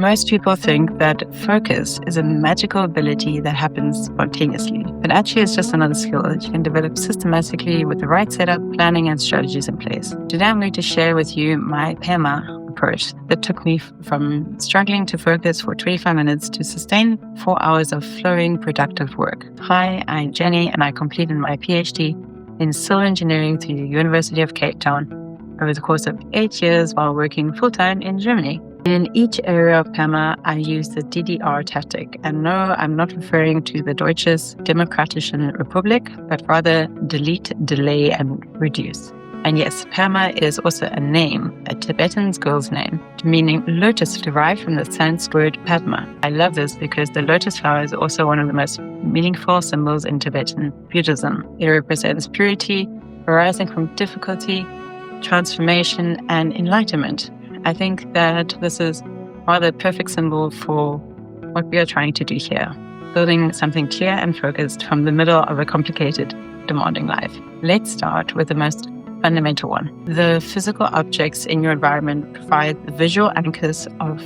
Most people think that focus is a magical ability that happens spontaneously, but actually it's just another skill that you can develop systematically with the right setup, planning, and strategies in place. Today I'm going to share with you my PEMA approach that took me from struggling to focus for 25 minutes to sustain 4 hours of flowing, productive work. Hi, I'm Jenny, and I completed my PhD in civil engineering through the University of Cape Town over the course of 8 years while working full-time in Germany. In each area of PEMA, I use the DDR Tactic. And no, I'm not referring to the Deutsches Demokratischen Republik, but rather delete, delay, and reduce. And yes, PEMA is also a name, a Tibetan girl's name, meaning lotus, derived from the Sanskrit word Padma. I love this because the lotus flower is also one of the most meaningful symbols in Tibetan Buddhism. It represents purity, arising from difficulty, transformation, and enlightenment. I think that this is rather a perfect symbol for what we are trying to do here, building something clear and focused from the middle of a complicated, demanding life. Let's start with the most fundamental one. The physical objects in your environment provide the visual anchors of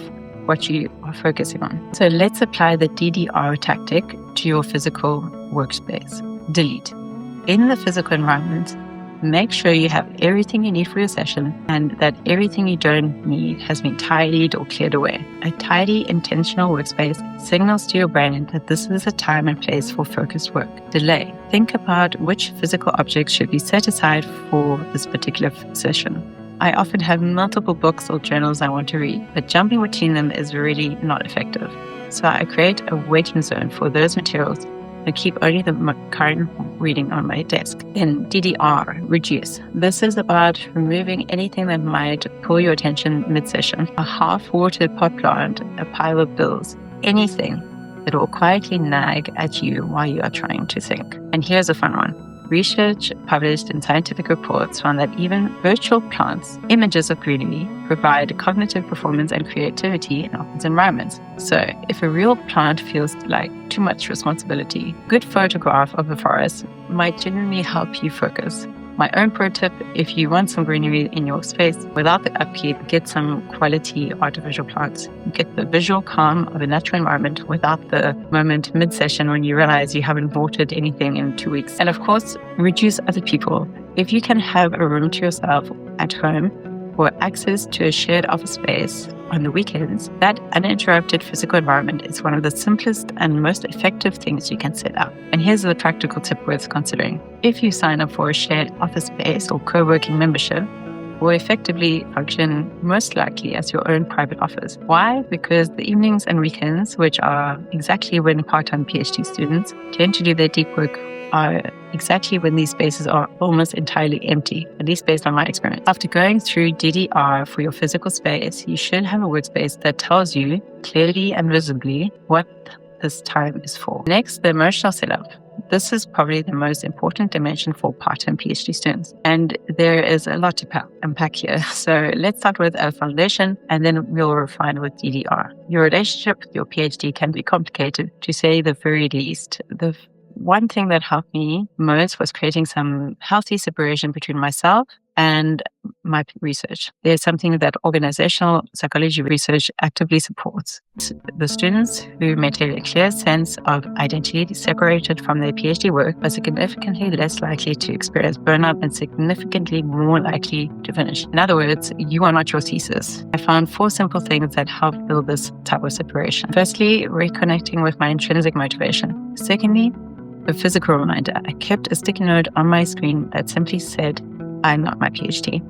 what you are focusing on. So let's apply the DDR tactic to your physical workspace. Delete. In the physical environment, make sure you have everything you need for your session and that everything you don't need has been tidied or cleared away. A tidy, intentional workspace signals to your brain that this is a time and place for focused work. Delay. Think about which physical objects should be set aside for this particular session. I often have multiple books or journals I want to read, but jumping between them is really not effective. So I create a waiting zone for those materials and keep only the current reading on my desk. Then DDR, reduce. This is about removing anything that might pull your attention mid-session. A half-watered pot plant, a pile of bills, anything that will quietly nag at you while you are trying to think. And here's a fun one. Research published in scientific reports found that even virtual plants, images of greenery, provide cognitive performance and creativity in office environments. So if a real plant feels like too much responsibility, a good photograph of a forest might genuinely help you focus. My own pro tip, if you want some greenery in your space without the upkeep, get some quality artificial plants. Get the visual calm of a natural environment without the moment mid-session when you realize you haven't watered anything in 2 weeks. And of course, reduce other people. If you can have a room to yourself at home or access to a shared office space on the weekends, that uninterrupted physical environment is one of the simplest and most effective things you can set up. And here's the practical tip worth considering. If you sign up for a shared office space or co-working membership, will effectively function most likely as your own private office. Why? Because the evenings and weekends, which are exactly when part-time PhD students tend to do their deep work, are exactly when these spaces are almost entirely empty, at least based on my experience. After going through DDR for your physical space, you should have a workspace that tells you clearly and visibly what this time is for. Next, the emotional setup. This is probably the most important dimension for part-time PhD students. And there is a lot to unpack here. So let's start with a foundation and then we'll refine with DDR. Your relationship with your PhD can be complicated, to say the very least. The one thing that helped me most was creating some healthy separation between myself and my research. There's something that organizational psychology research actively supports. The students who maintain a clear sense of identity separated from their PhD work are significantly less likely to experience burnout and significantly more likely to finish. In other words, you are not your thesis. I found 4 simple things that help build this type of separation. Firstly, reconnecting with my intrinsic motivation. Secondly, a physical reminder. I kept a sticky note on my screen that simply said, I'm not my PhD.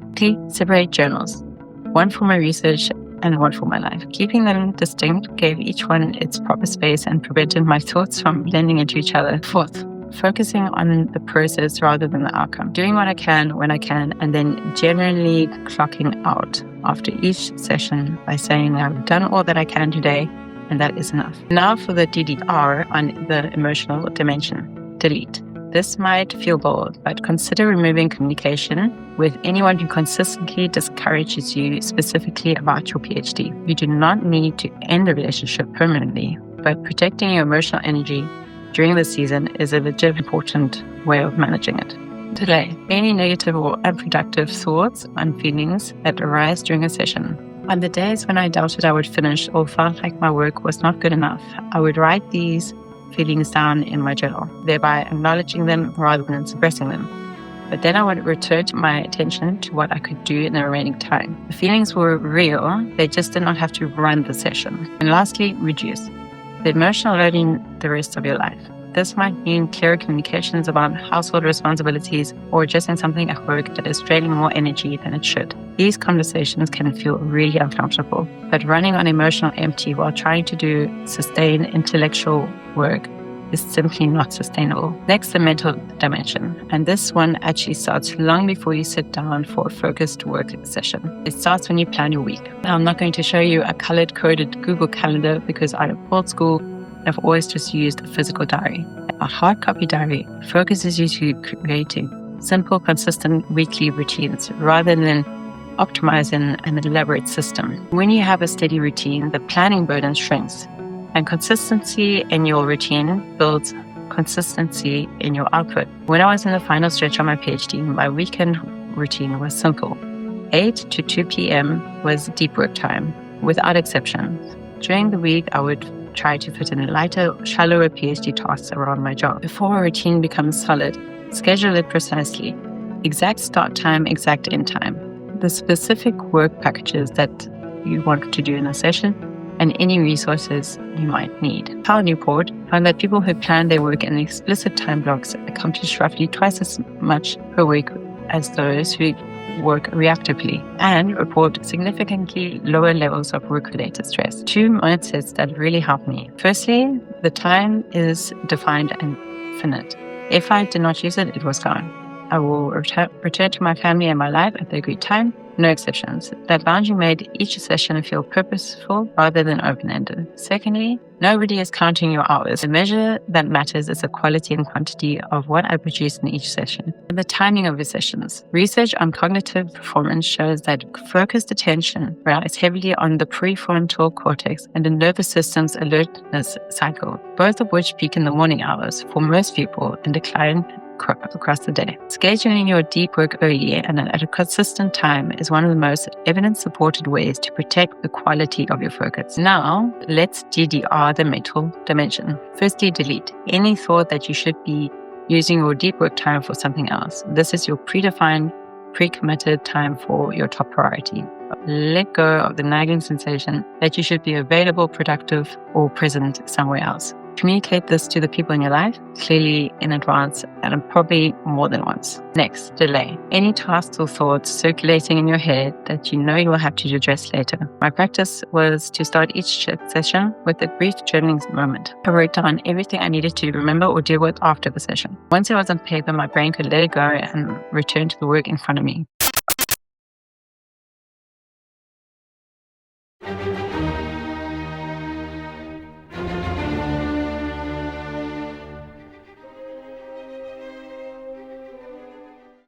Separate journals, one for my research and one for my life. Keeping them distinct gave each one its proper space and prevented my thoughts from blending into each other. Fourth, focusing on the process rather than the outcome. Doing what I can when I can, and then generally clocking out after each session by saying I've done all that I can today, and that is enough. Now for the DDR on the emotional dimension. Delete. This might feel bold, but consider removing communication with anyone who consistently discourages you specifically about your PhD. You do not need to end the relationship permanently, but protecting your emotional energy during the season is a legit important way of managing it. Delay. Any negative or unproductive thoughts and feelings that arise during a session. On the days when I doubted I would finish or felt like my work was not good enough, I would write these feelings down in my journal, thereby acknowledging them rather than suppressing them. But then I would return my attention to what I could do in the remaining time. The feelings were real, they just did not have to run the session. And lastly, reduce the emotional loading the rest of your life. This might mean clearer communications about household responsibilities or addressing something at work that is draining more energy than it should. These conversations can feel really uncomfortable, but running on emotional empty while trying to do sustained intellectual work is simply not sustainable. Next, the mental dimension. And this one actually starts long before you sit down for a focused work session. It starts when you plan your week. Now, I'm not going to show you a color-coded Google Calendar because I'm old school. I've always just used a physical diary. A hard copy diary focuses you to creating simple, consistent weekly routines rather than optimizing an elaborate system. When you have a steady routine, the planning burden shrinks, and consistency in your routine builds consistency in your output. When I was in the final stretch of my PhD, my weekend routine was simple. 8 to 2 p.m. was deep work time, without exceptions. During the week, I would try to fit in lighter, shallower PhD tasks around my job. Before a routine becomes solid, schedule it precisely. Exact start time, exact end time. The specific work packages that you want to do in a session, and any resources you might need. Hal Newport found that people who plan their work in explicit time blocks accomplish roughly twice as much per week as those who work reactively and report significantly lower levels of work-related stress. 2 mindsets that really helped me. Firstly, the time is defined and finite. If I did not use it, it was gone. I will return to my family and my life at the agreed time, no exceptions. That boundary made each session feel purposeful rather than open-ended. Secondly, nobody is counting your hours. The measure that matters is the quality and quantity of what I produce in each session. And the timing of your sessions. Research on cognitive performance shows that focused attention relies heavily on the prefrontal cortex and the nervous system's alertness cycle, both of which peak in the morning hours for most people and decline across the day. Scheduling your deep work early and at a consistent time is one of the most evidence-supported ways to protect the quality of your focus. Now, let's DDR the mental dimension. Firstly, delete any thought that you should be using your deep work time for something else. This is your predefined, pre-committed time for your top priority. Let go of the nagging sensation that you should be available, productive, or present somewhere else. Communicate this to the people in your life clearly in advance and probably more than once. Next, delay. Any tasks or thoughts circulating in your head that you know you will have to address later. My practice was to start each session with a brief journaling moment. I wrote down everything I needed to remember or deal with after the session. Once it was on paper, my brain could let it go and return to the work in front of me.